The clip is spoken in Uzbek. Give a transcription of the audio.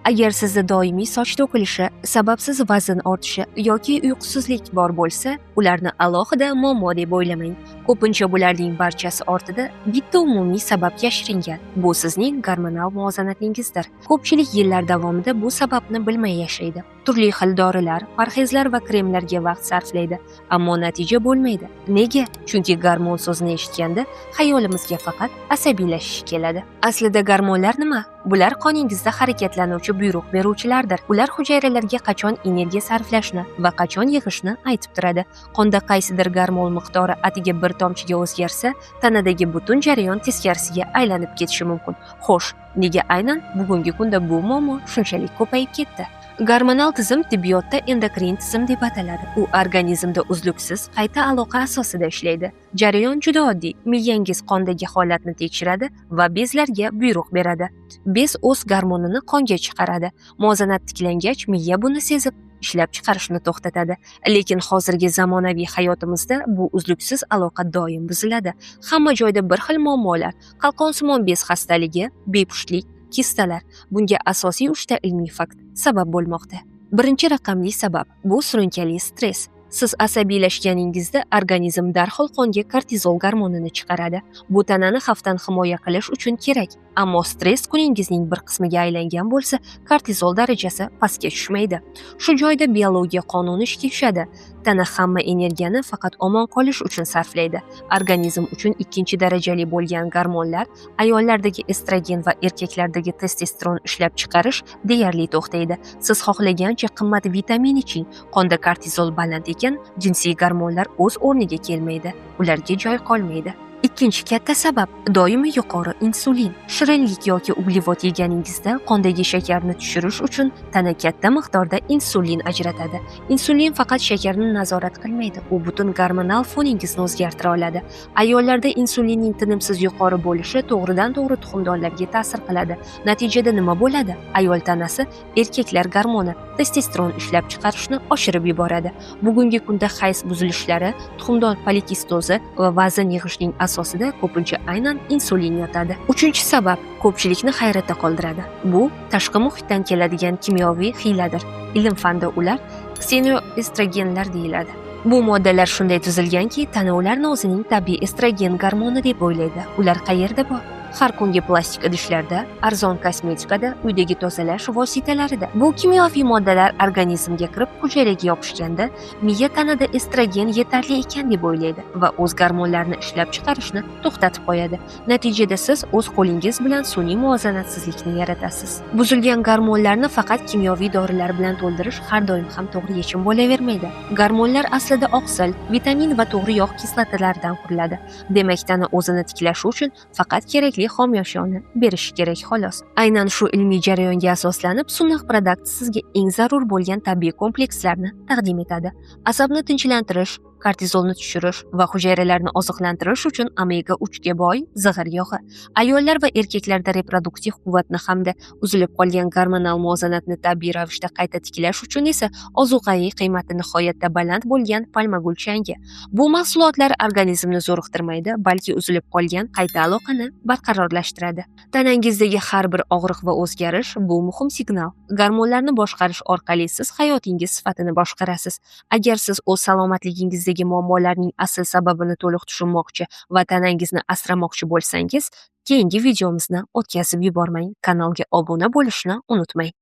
Agar sizda doimiy soch to'kilishi, sababsiz vazn ortishi yoki uyqusizlik bor bo'lsa, ularni alohida muammo deb o'ylamang. Ko'pincha bularning barchasi ortida bitta umumiy sabab yashiringan. Bu sizning gormonal muvozanatingizdir. Ko'pchilik yillar davomida bu sababni bilmay yashaydi. Turli xil dorilar, parhezlar va kremlarga vaqt sarflaydi, ammo natija bo'lmaydi. Nega? Chunki gormon so'zini eshitganda xayolimizga faqat asabiylashish keladi. Aslida gormonlar nima? Bular qoningizda harakatlanuvchi buyruq beruvchilardir. Ular hujayralarga qachon energiya sarflashni va qachon yig'ishni aytib turadi. Qonda qaysidir gormon miqdori atiga bir tomchiga o'zgarsa, tanadagi butun jarayon teskarisiga aylanib ketishi mumkin. Xo'sh, nega aynan bugungi kunda bu muammo shunchalik ko'payib ketdi? Gormonal tizim tibbiyotda endokrin tizim deb ataladi. U organizmda uzluksiz qayta aloqa asosida ishlaydi. Jarayon juda oddiy. Miyangiz qondagi holatni tekshiradi va bezlarga buyruq beradi. Bez o'z gormonini qonga chiqaradi. Muvozanat tiklangach, miya buni sezib ishlab chiqarishni to'xtatadi. Lekin hozirgi zamonaviy hayotimizda bu uzluksiz aloqa doim buziladi. Hamma joyda bir xil muammolar: qalqonsimon bez xastaligi, bepushtlik, kistalar. Bunga asosiy 3 ta ilmiy fakt sabab bo'lmoqda. Birinchi raqamli sabab bu surunkali stress. Siz asabiylashganingizda organizm darhol qonga kortizol gormonini chiqaradi. Bu tanani xavfdan himoya qilish uchun kerak. Ammo stress kuningizning bir qismiga aylangan bo'lsa, kortizol darajasi pastga tushmaydi. Shu joyda biologiya qonuni ishga tushadi. Tana hamma energiyani faqat omon qolish uchun sarflaydi. Organizm uchun ikkinchi darajali bo'lgan gormonlar, ayollardagi estrogen va erkaklardagi testosteron ishlab chiqarish deyarli to'xtaydi. Siz xohlagancha qimmat vitamin iching, qonda kortizol baland ekan, jinsiy gormonlar o'z o'rniga kelmaydi, ularga joy qolmaydi. Ikkinchi katta sabab doimiy yuqori insulin. Shirinlik yoki uglevod yeganingizda qondagi shakarni tushirish uchun tana katta miqdorda insulin ajratadi. Insulin faqat shakarni nazorat qilmaydi, u butun gormonal foningizni o'zgartira oladi. Ayollarda insulinning tinimsiz yuqori bo'lishi to'g'ridan-to'g'ri tuxumdonlarga ta'sir qiladi. Natijada nima bo'ladi? Ayol tanasi erkaklar gormoni testosteron ishlab chiqarishni oshirib yuboradi. Bugungi kunda hayz buzilishlari, tuxumdon polikistozi va vazn yig'ishning asosida ko'pincha aynan insulin yotadi. Uchinchi sabab ko'pchilikni hayratda qoldiradi. Bu tashqi muhitdan keladigan kimyoviy hiyladir. Ilm fanda ular ksenoestrogenlar deyiladi. Bu moddalar shunday tuzilganki, tana ularni o'zining tabiiy estrogen gormoni deb o'ylaydi. Ular qayerda bor? Har kungi plastik idishlarda, arzon kosmetikada, uydagi tozalash vositalarida. Bu kimyoviy moddalar organizmga kirib, hujayraga yopishganda, miya tanada estrogen yetarli ekan deb o'ylaydi va o'z gormonlarini ishlab chiqarishni to'xtatib qo'yadi. Natijada siz o'z qo'lingiz bilan sun'iy muvozanatsizlikni yaratasiz. Buzilgan gormonlarni faqat kimyoviy dorilar bilan to'ldirish har doim ham to'g'ri yechim bo'lavermaydi. Gormonlar aslida oqsil, vitamin va to'g'ri yog' kislotalaridan quriladi. Demak, tana o'zini tiklashi uchun faqat kerakli xomyoshoni berish kerak xolos. Aynan shu ilmiy jarayonga asoslanib, Sunaq Product sizga eng zarur bo'lgan tabiiy komplekslarni taqdim etadi. Asabni tinchlantirish, kortizolni tushirish va hujayralarni oziqlantirish uchun omega 3 ga boy zig'ir yog'i. Ayollar va erkaklarda reproduktiv quvvatni hamda uzilib qolgan gormonal muvozanatni tabiiy ravishda qayta tiklash uchun esa ozuqaviy qiymati nihoyatda baland bo'lgan palma gulchangi. Bu mahsulotlar organizmni zo'riqtirmaydi, balki uzilib qolgan qayta aloqani barqarorlashtiradi. Tanangizdagi har bir og'riq va o'zgarish bu muhim signal. Gormonlarni boshqarish orqali siz hayotingiz sifatini boshqarasiz. Agar siz o'z salomatligingizdagi muammolarning asl sababini to'liq tushunmoqchi va tanangizni asramoqchi bo'lsangiz, keyingi videomizni o'tkazib yubormang. Kanalga obuna bo'lishni unutmang.